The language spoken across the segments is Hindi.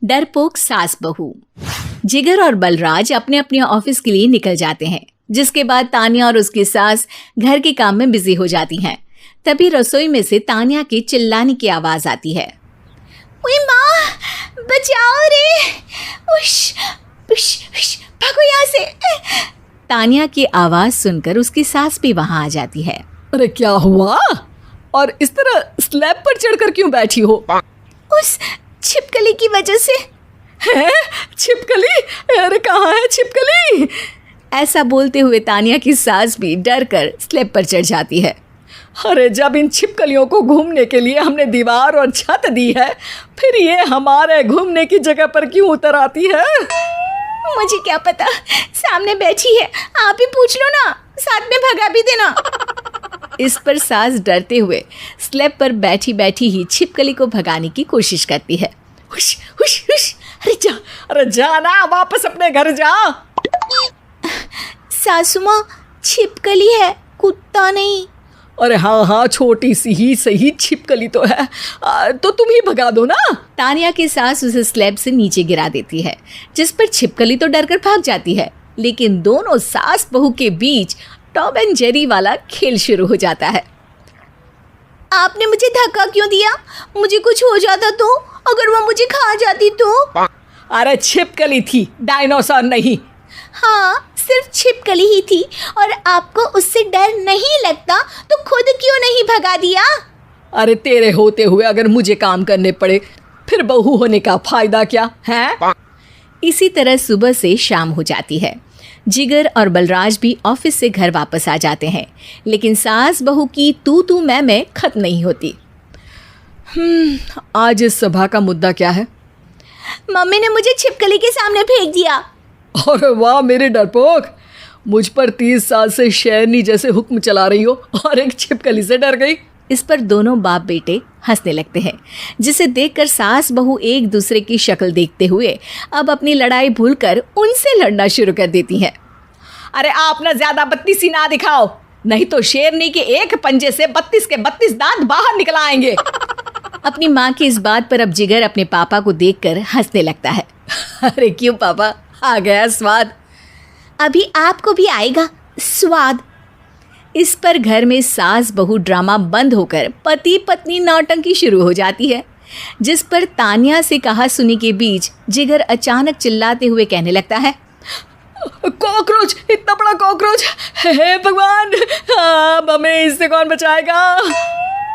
डरपोक सास बहू। जिगर और बलराज अपने अपने ऑफिस के लिए निकल जाते हैं, जिसके बाद तान्या और उसकी सास घर के काम में बिजी हो जाती हैं। तभी रसोई में से तान्या के चिल्लाने की आवाज आती है। ओए माँ, बचाओ रे, उश, उश, उश, भागो यहाँ से। तान्या की आवाज सुनकर उसकी सास भी वहां आ जाती है। अरे क्या हुआ? और इस तरह स्लैब पर चढ़कर क्यों बैठी हो? उस छिपकली की वजह से। है? छिपकली? अरे कहाँ है छिपकली? ऐसा बोलते हुए तान्या की सास भी डर कर स्लैब पर चढ़ जाती है। अरे जब इन छिपकलियों को घूमने के लिए हमने दीवार और छत दी है, फिर ये हमारे घूमने की जगह पर क्यों उतर आती है? मुझे क्या पता, सामने बैठी है, आप ही पूछ लो ना, साथ में भगा भी देना। इस पर सास डरते हुए स्लैब पर बैठी बैठी ही छिपकली को भगाने की कोशिश करती है। हुश, हुश, हुश, अरे जा ना, वापस अपने घर जा। सासू माँ, छिपकली है, कुत्ता नहीं। अरे हाँ, छोटी सी ही सही छिपकली तो है, तो तुम ही भगा दो ना। तान्या की सास उसे स्लैब से नीचे गिरा देती है, जिस पर छिपकली तो डरकर भाग जाती है। लेकिन दोनों सास बहू के बीच टॉम एंड जेरी वाला खेल शुरू हो जाता है। आपने मुझे धक्का क्यों दिया? मुझे कुछ हो जाता तो? अगर वो मुझे खा जाती तो? अरे छिपकली थी, डायनासोर नहीं। हाँ, सिर्फ छिपकली ही थी, और आपको उससे डर नहीं लगता तो खुद क्यों नहीं भगा दिया? अरे तेरे होते हुए अगर मुझे काम करने पड़े, फिर बहू होने का फायदा क्या है? इसी तरह सुबह से शाम हो जाती है। जिगर और बलराज भी ऑफिस से घर वापस आ जाते हैं, लेकिन सास बहू की तू मैं खत्म नहीं होती। आज इस सभा का मुद्दा क्या है? मम्मी ने मुझे छिपकली के सामने फेंक दिया। अरे वाह मेरे डरपोक, मुझ पर 30 साल से शेरनी जैसे हुक्म चला रही हो और एक छिपकली से डर गई। इस पर दोनों बाप बेटे हंसने लगते हैं, जिसे देखकर सास बहू एक दूसरे की शक्ल देखते हुए अब अपनी लड़ाई भूलकर उनसे लड़ना शुरू कर देती हैं। अरे आप ना ज्यादा बत्तीसी ना दिखाओ, नहीं तो शेरनी के एक पंजे से 32 के 32 दांत बाहर निकल आएंगे। अपनी माँ की इस बात पर अब जिगर अपने पापा को देखकर हंसने लगता है। अरे क्यों पापा, आ गया स्वाद। अभी आपको भी आएगा स्वाद। इस पर घर में सास बहू ड्रामा बंद होकर पति पत्नी नौटंकी शुरू हो जाती है, जिस पर तान्या से कहा सुनी के बीच जिगर अचानक चिल्लाते हुए कहने लगता है। कॉकरोच, इतना बड़ा कॉकरोच, हे भगवान, अब हमें इससे कौन बचाएगा?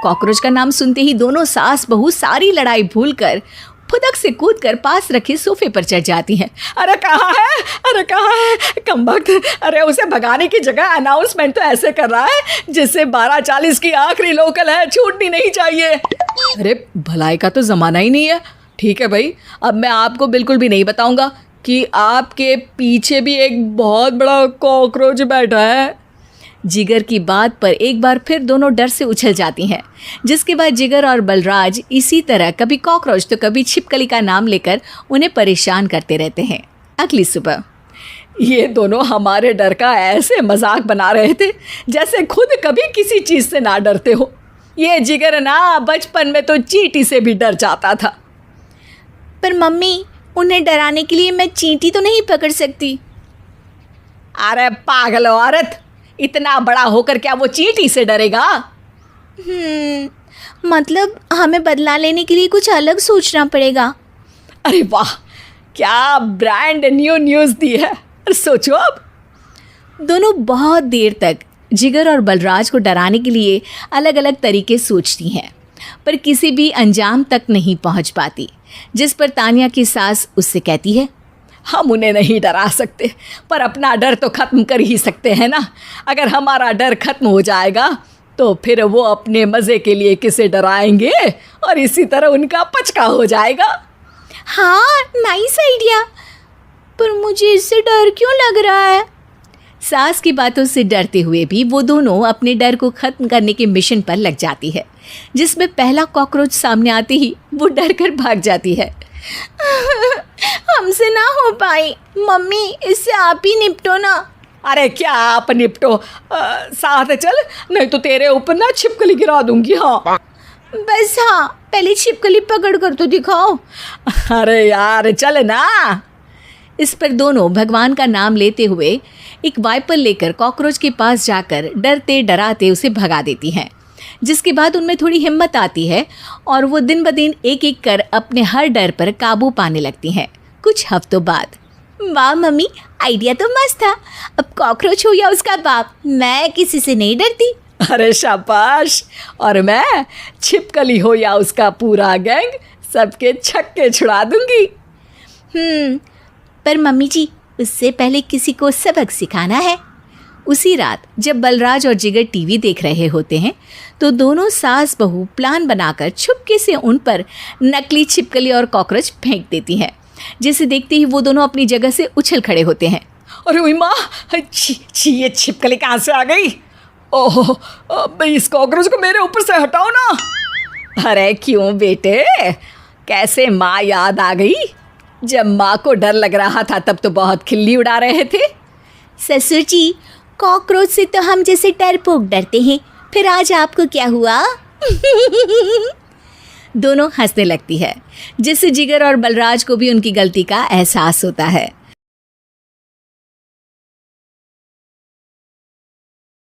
कॉकरोच का नाम सुनते ही दोनों सास बहू सारी लड़ाई भूलकर फुदक से कूदकर पास रखे सोफे पर चढ़ जाती हैं। अरे कहाँ है, अरे कहाँ है कमबख्त? अरे उसे भगाने की जगह अनाउंसमेंट तो ऐसे कर रहा है जिससे 12:40 की आखिरी लोकल है, छूटनी नहीं चाहिए। अरे भलाई का तो ज़माना ही नहीं है। ठीक है भाई, अब मैं आपको बिल्कुल भी नहीं बताऊंगा कि आपके पीछे भी एक बहुत बड़ा कॉकरोच बैठा है। जिगर की बात पर एक बार फिर दोनों डर से उछल जाती हैं, जिसके बाद जिगर और बलराज इसी तरह कभी कॉकरोच तो कभी छिपकली का नाम लेकर उन्हें परेशान करते रहते हैं। अगली सुबह ये दोनों हमारे डर का ऐसे मजाक बना रहे थे जैसे खुद कभी किसी चीज़ से ना डरते हो। ये जिगर ना बचपन में तो चींटी से भी डर जाता था। पर मम्मी, उन्हें डराने के लिए मैं चींटी तो नहीं पकड़ सकती। अरे पागल औरत, इतना बड़ा होकर क्या वो चींटी से डरेगा? मतलब हमें बदला लेने के लिए कुछ अलग सोचना पड़ेगा। अरे वाह, क्या ब्रांड न्यू न्यूज़ दी है। सोचो अब। दोनों बहुत देर तक जिगर और बलराज को डराने के लिए अलग अलग तरीके सोचती हैं, पर किसी भी अंजाम तक नहीं पहुंच पाती, जिस पर तान्या की सास उससे कहती है। हम उन्हें नहीं डरा सकते, पर अपना डर तो ख़त्म कर ही सकते हैं ना। अगर हमारा डर ख़त्म हो जाएगा तो फिर वो अपने मज़े के लिए किसे डराएंगे और इसी तरह उनका पचका हो जाएगा। हाँ, नाइस आइडिया, पर मुझे इससे डर क्यों लग रहा है? सास की बातों से डरते हुए भी वो दोनों अपने डर को ख़त्म करने के मिशन पर लग जाती है, जिसमें पहला कॉकरोच सामने आते ही वो डर कर भाग जाती है। हमसे ना हो पाई मम्मी, इससे आप ही निपटो ना। अरे क्या आप निपटो, साथ चल, नहीं तो तेरे ऊपर ना छिपकली गिरा दूंगी। हाँ बस, हाँ पहले छिपकली पकड़ कर तो दिखाओ। अरे यार चल ना। इस पर दोनों भगवान का नाम लेते हुए एक वाइपर लेकर कॉकरोच के पास जाकर डरते डराते उसे भगा देती हैं, जिसके बाद उनमें थोड़ी हिम्मत आती है और वो दिन ब दिन एक एक कर अपने हर डर पर काबू पाने लगती हैं। कुछ हफ्तों बाद, वाह मम्मी, आइडिया तो मस्त था। अब कॉकरोच हो या उसका बाप, मैं किसी से नहीं डरती। अरे शाबाश। और मैं छिपकली हो या उसका पूरा गैंग, सबके छक्के छुड़ा दूंगी। पर मम्मी जी, उससे पहले किसी को सबक सिखाना है। उसी रात जब बलराज और जिगर टीवी देख रहे होते हैं तो दोनों सास बहू प्लान बनाकर छुपके से उन पर नकली छिपकली और कॉकरोच फेंक देती हैं, जिसे देखते ही वो दोनों अपनी जगह से उछल खड़े होते हैं। अरे ओई माँ, छी ये छिपकली कहाँ से आ गई? ओह, अब इस कॉकरोच को मेरे ऊपर से हटाओ ना। अरे क्यों बेटे, कैसे माँ याद आ गई? जब माँ को डर लग रहा था तब तो बहुत खिल्ली उड़ा रहे थे। ससुर जी, कॉकरोच से तो हम जैसे डरपोक डरते हैं, फिर आज आपको क्या हुआ? दोनों हंसने लगती है, जिससे जिगर और बलराज को भी उनकी गलती का एहसास होता है।